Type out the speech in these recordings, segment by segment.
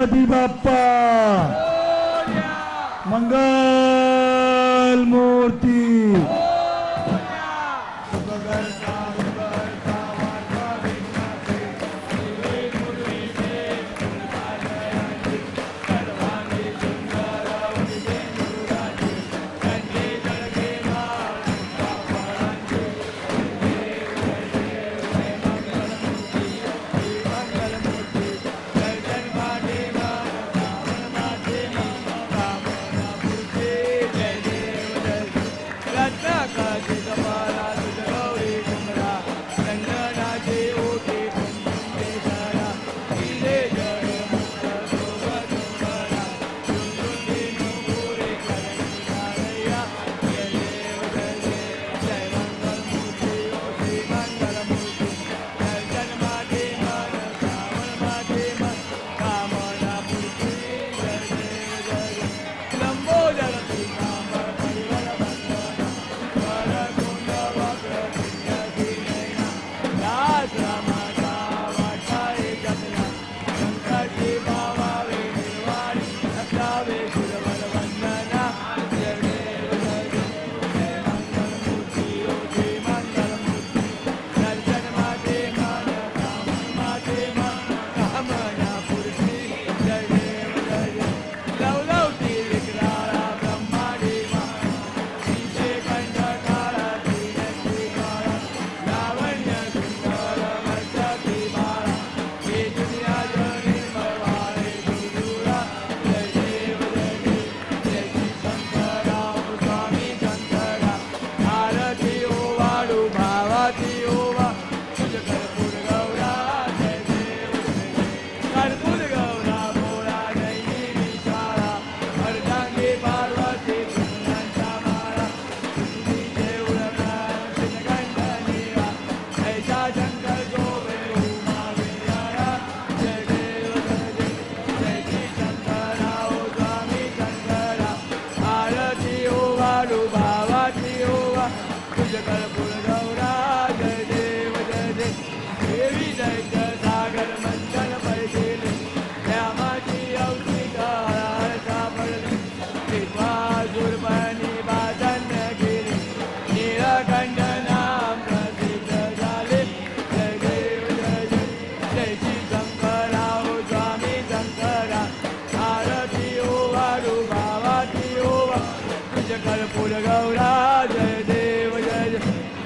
गणपती बाप्पा मंगल मूर्ती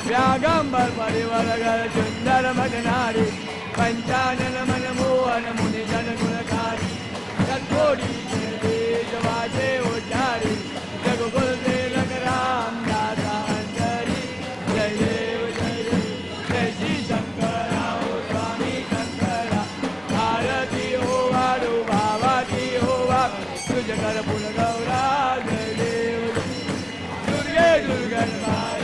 व्यागंबर परिवार सुंदर मगनारी पंचानन मन मोहन मुनि जन गुणकारी सतोड़ी जवाजे उचारी जगुल तिलक राम दादा अंजरी जय देव जय श्री शंकर स्वामी शंकर आरती हो वारु भावाती हो तुझ कर पुर गौरा जय देव दुर्गे दुर्गन भाई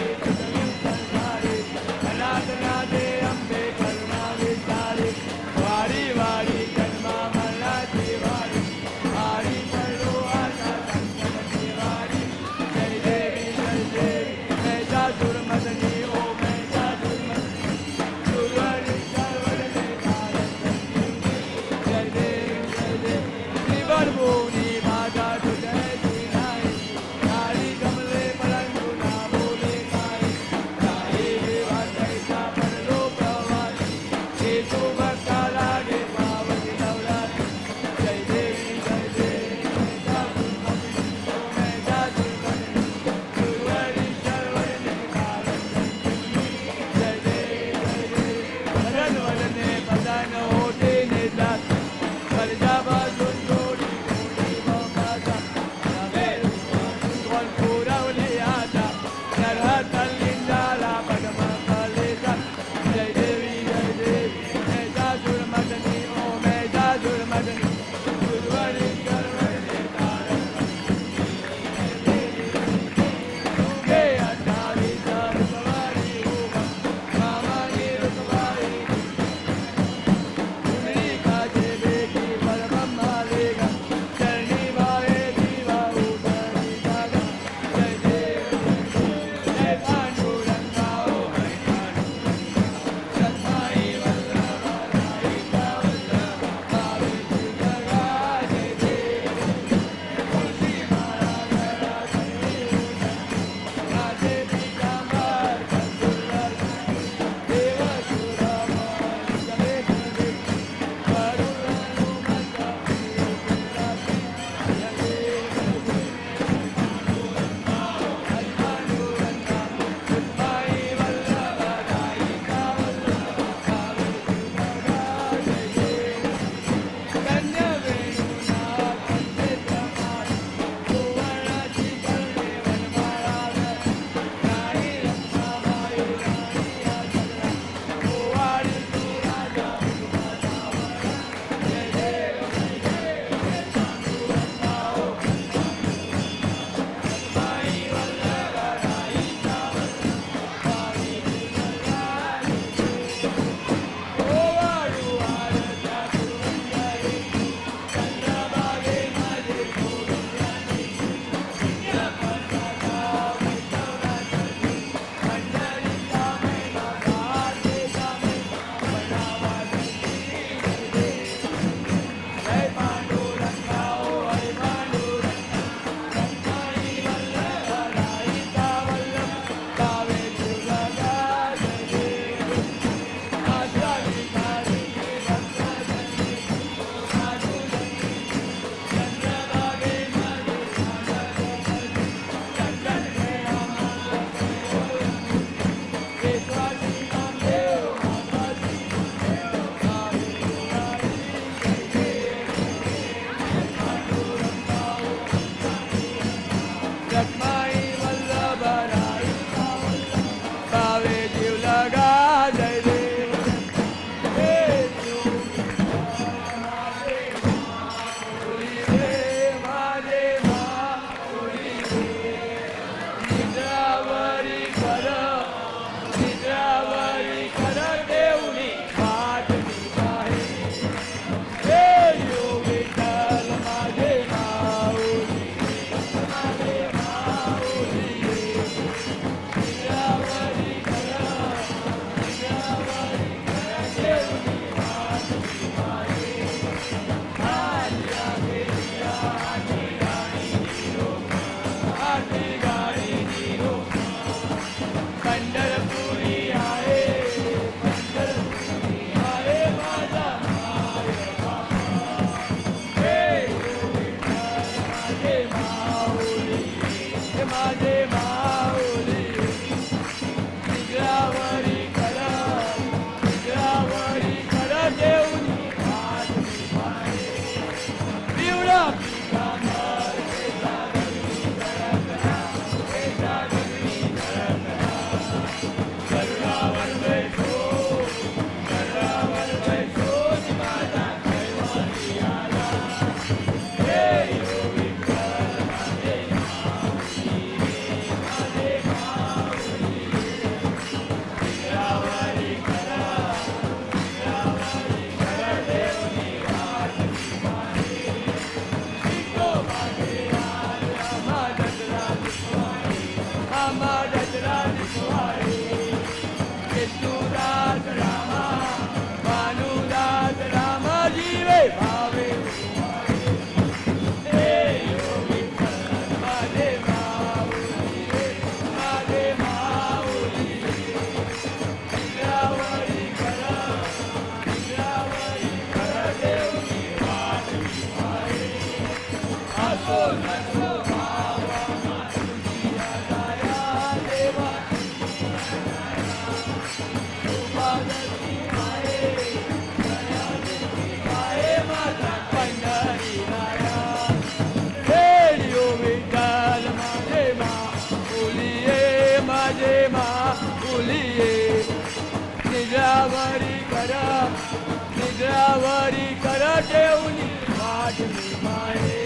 निद्रावरी कर ठेवली वाट मी माये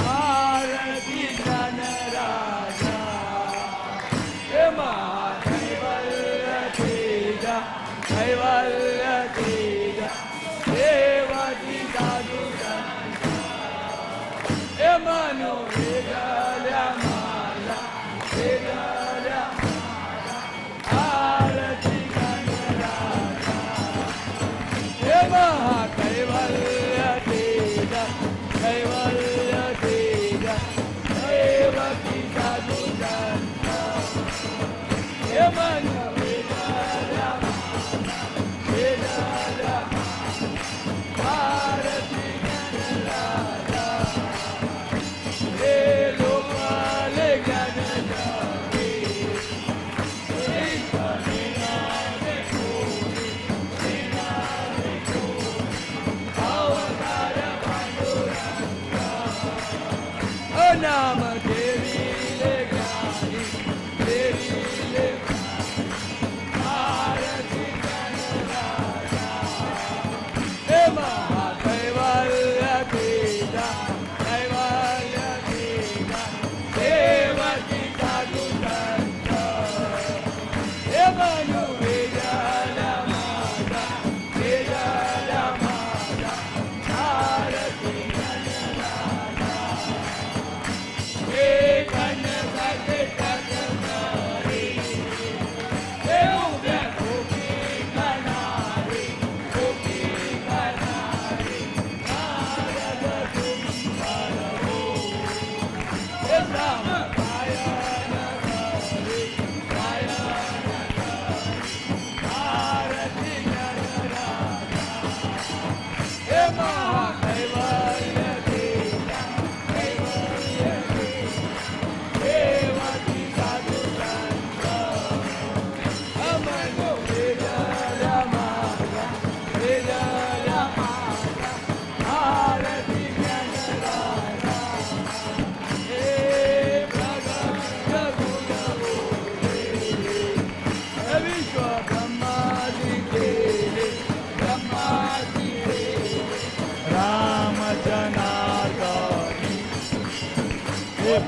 आरती ज्ञान राजा हे कैवल्य तेजा कैवल्य तेजा देवती साधू हे मनो वेगळ्या मला वेगळ्या आरती कैवल्य तेजा कैवल्य तेजा देवकी साधू हे मन वेदाला वेदाला आरती ज्ञानराजा हे लोकाले ज्ञान जावे नाम देवी ले ज्ञानी देवी ले आरती ज्ञानराजा हे कैवल्य तेजा कैवल्य तेजा देवकी साधू संत हे मनु वेदाला माता वेदाला माता आरती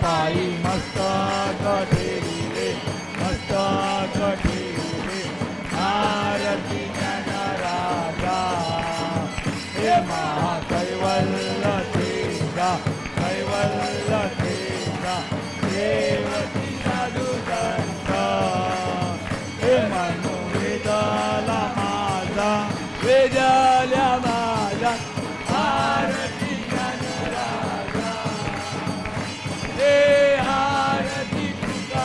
पायी मस्तक ठेविले मस्तक ठेविले आरती ज्ञानराजा हे कैवल्य तेजा कैवल्य तेजा देवती साधू संत हे मनो वेदाला माझा वेदाला माझा आरती ज्ञानराजा हे आरती तुका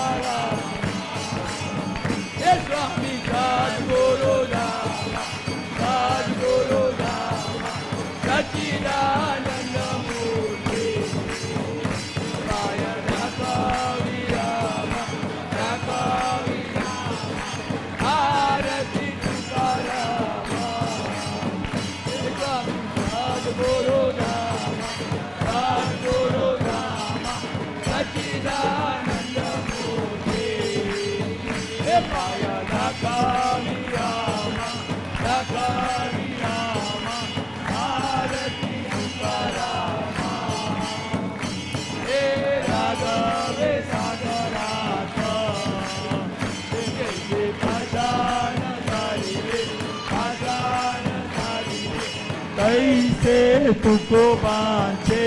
तुकोबांचे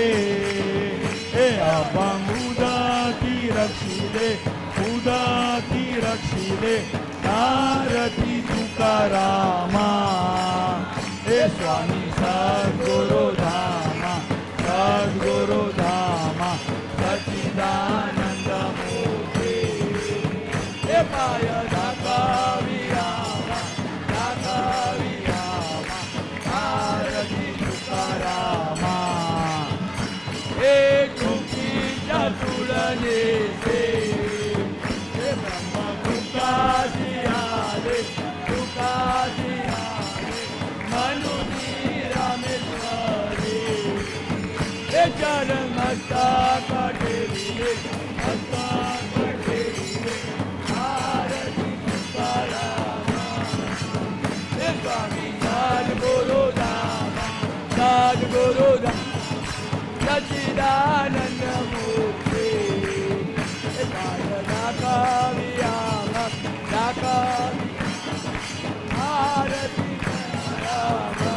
हे अपंग उदाती रक्षिले उदाती रक्षिले आरती तुकारामा हे स्वामी सद्गुरु धामा सद्गुरु धामा सच्चिदानंद मूर्ती हे पाय दाखवी आरती तुकारामा हे चुकीच्या तुळनेचे हे ब्रह्म तुकाशी आले मनुनी रामेश्वरी हे चरण मस्तक ठेविले आरती तुकारामा हे स्वामी सद्गुरु धामा सद्गुरु धामा सच्चिदानंद मूर्ती हे पाय दाखवी आरती तुकारामा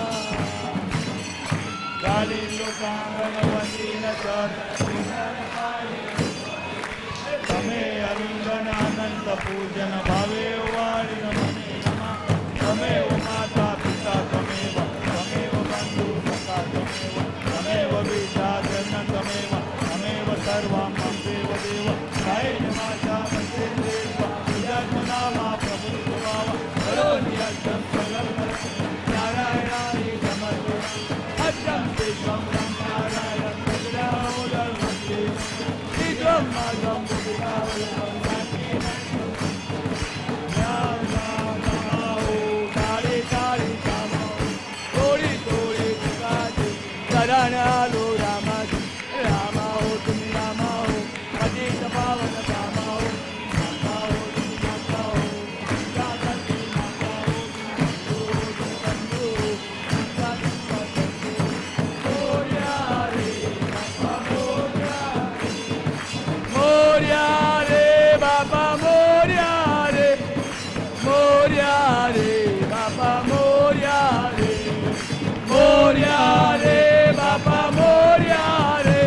गाली लोकांगण वंदीन तमे अलिंगन अनंत पूजन भावे वाणिन मने नमः तमेव माता पिता तमेव बंधु सखा तमेव विद्या जन तमेव सर्वं मम देव देव सायन माता वंदे देव जन्मनामा प्रभु भाव करोमि अष्टम सकल नारायणानि समर्पयामि अष्टम देवं नारायण सगुणावदं वन्दे श्रीद्वं माधवं बुद्धिकावलं लो रामा रामा हो तुम रामा हो पतित पावन रामा हो माता हो तुम माता हो जागती माता हो तुम बंधु हो मोरिया रे बाबा मोरिया रे मोरिया रे बाबा मोरिया रे मोरिया रे बाबा मोरिया रे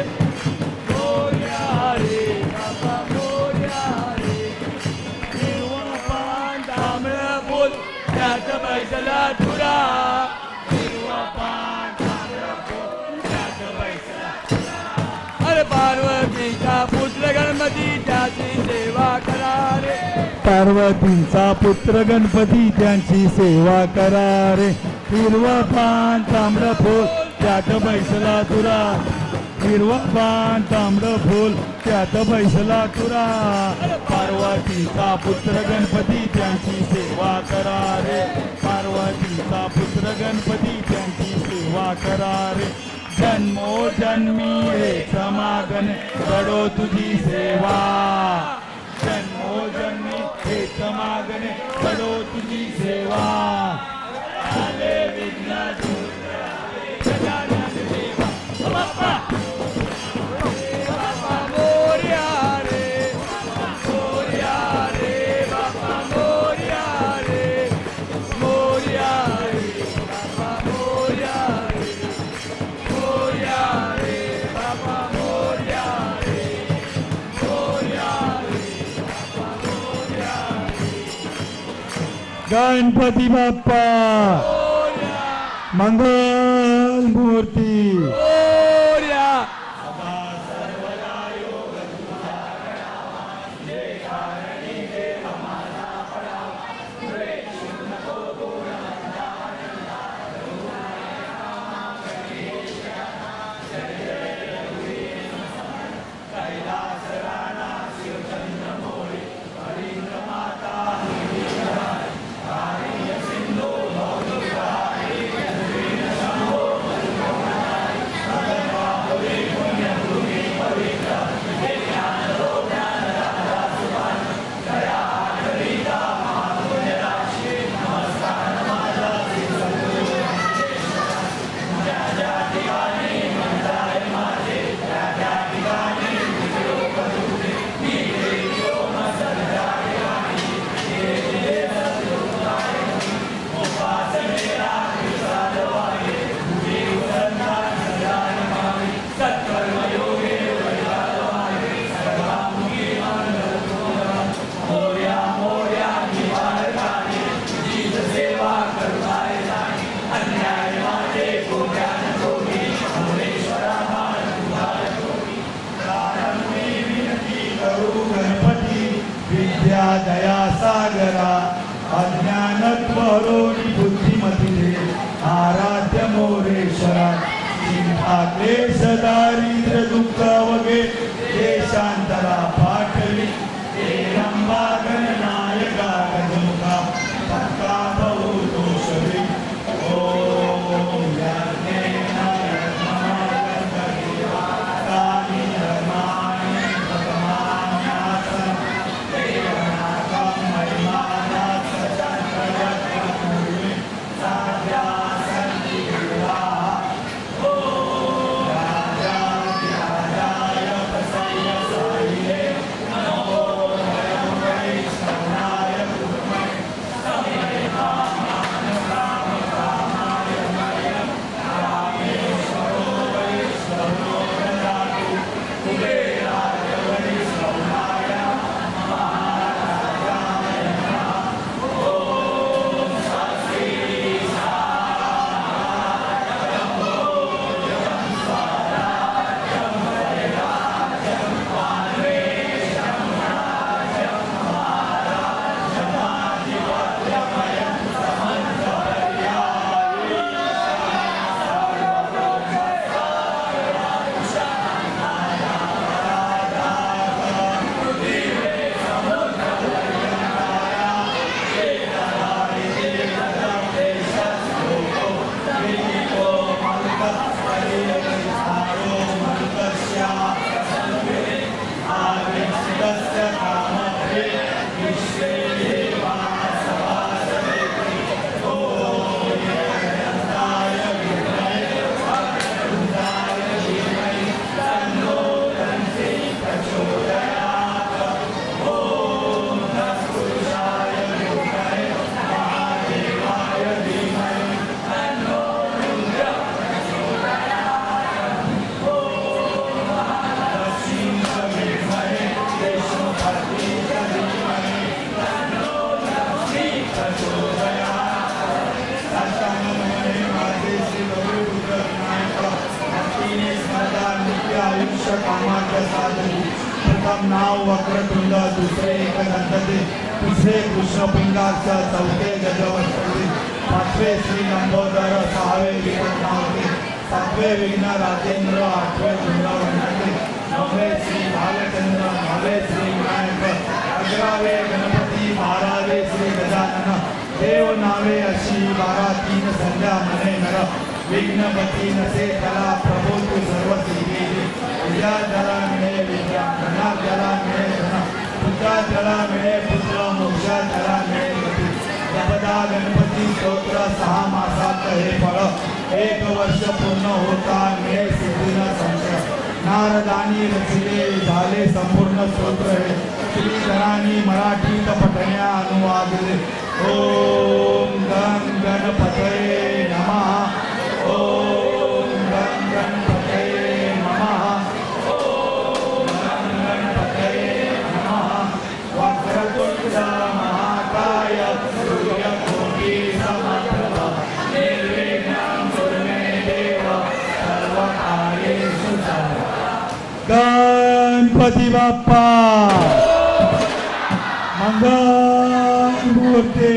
मोरिया रे बाबा मोरिया रे निर्वापान ताम्रफूल त्यात बैसला तुरा निर्वापान ताम्रफूल त्यात बैसला अरे पार्वतीचा पुत्र गणपती त्याची सेवा करा रे पार्वतीचा पुत्र गणपती त्यांची सेवा करा रे हिरवा पान तांबडं फूल त्यात बैसला तुरा हिरवा पान तांबडं फूल त्यात बैसला तुरा पार्वतीचा पुत्र गणपती त्यांची सेवा करा रे पार्वतीचा पुत्र गणपती त्यांची सेवा करा रे जन्मो जन्मी रे समागन घडो तुझी सेवा जन्मो जन्मी हे समागन घडो तुझी सेवा आले विघ्न दूर गजानन देवा बाप्पा बाप्पा मोरया रे बाप्पा मोरया रे बाप्पा मोरया रे मोरया रे बाप्पा मोरया रे मोरया रे बाप्पा मोरया रे मोरया रे बाप्पा मोरया रे गणपती बाप्पा मंगल मूर्ती हरोनी बुद्धिमती दे आराध्य मोरेश्वरा चिंता क्लेश दारिद्र्य दुःख वगे देशांतरा पाठवी हे रंबा गणनायका गजमुखा पक्का बहु दोषवी ओम यज्ञेन यज्ञमागतदेवातानि धर्माणि प्रथमान्यासं देवनाकं महिमानात् सचक्रयत्नपूर्वे साध्या सन्ति देवाः ओम राजाधिराजाय प्रसन्न सायिने नमो वयं वैष्णवाय कुर्महे समे कामान् कामकामाय मह्यं रामेश्वरो वैष्णवो ददातु कुबेराय वैष्णवाय महाराजाय नमः ओम स्वस्ति साराजं भोजं स्वराजं वैराजं पान्वेषं राजं महाराजमाधिपत्यमयं प्रथम नाव वक्रतुंड दुसरे एकदंतते तिसरे कृष्णपिंगाक्ष चौथे गजवस्त्रते पाचवे श्री लंबोदर सहावे विघ्ननावते सातवे विघ्न राजेंद्र आठवे धुंडवंते नववे श्री भालचंद्र नववे श्री विनायक 11वे गणपती 12वे श्री गजानन देव नावे अशी 12 संध्या मने नर विघ्नपती नसे कला प्रभो तू सर्व सिद्धी विद्या जला मिळे विद्या धना जला मिळे धन पुत्रा जला मिळे पुत्र मोक्षा जला मिळे गती जपदा गणपती स्तोत्र 6 मासात हे फळ 1 वर्ष पूर्ण होता मिळे सिद्धीन संशय नारदानी रचिले झाले संपूर्ण स्तोत्र हे श्रीधरांनी मराठीत पठण्या अनुवादले ओम गण गणपतये नमः ओम गण गणपतये नमः ओम गण गणपतये नमः वक्रतुंड महाकाय सूर्यकोटि समप्रभ निर्विघ्नं कुरु मे देव सर्वकार्येषु सर्वदा गणपती बाप्पा मंगल मूर्ती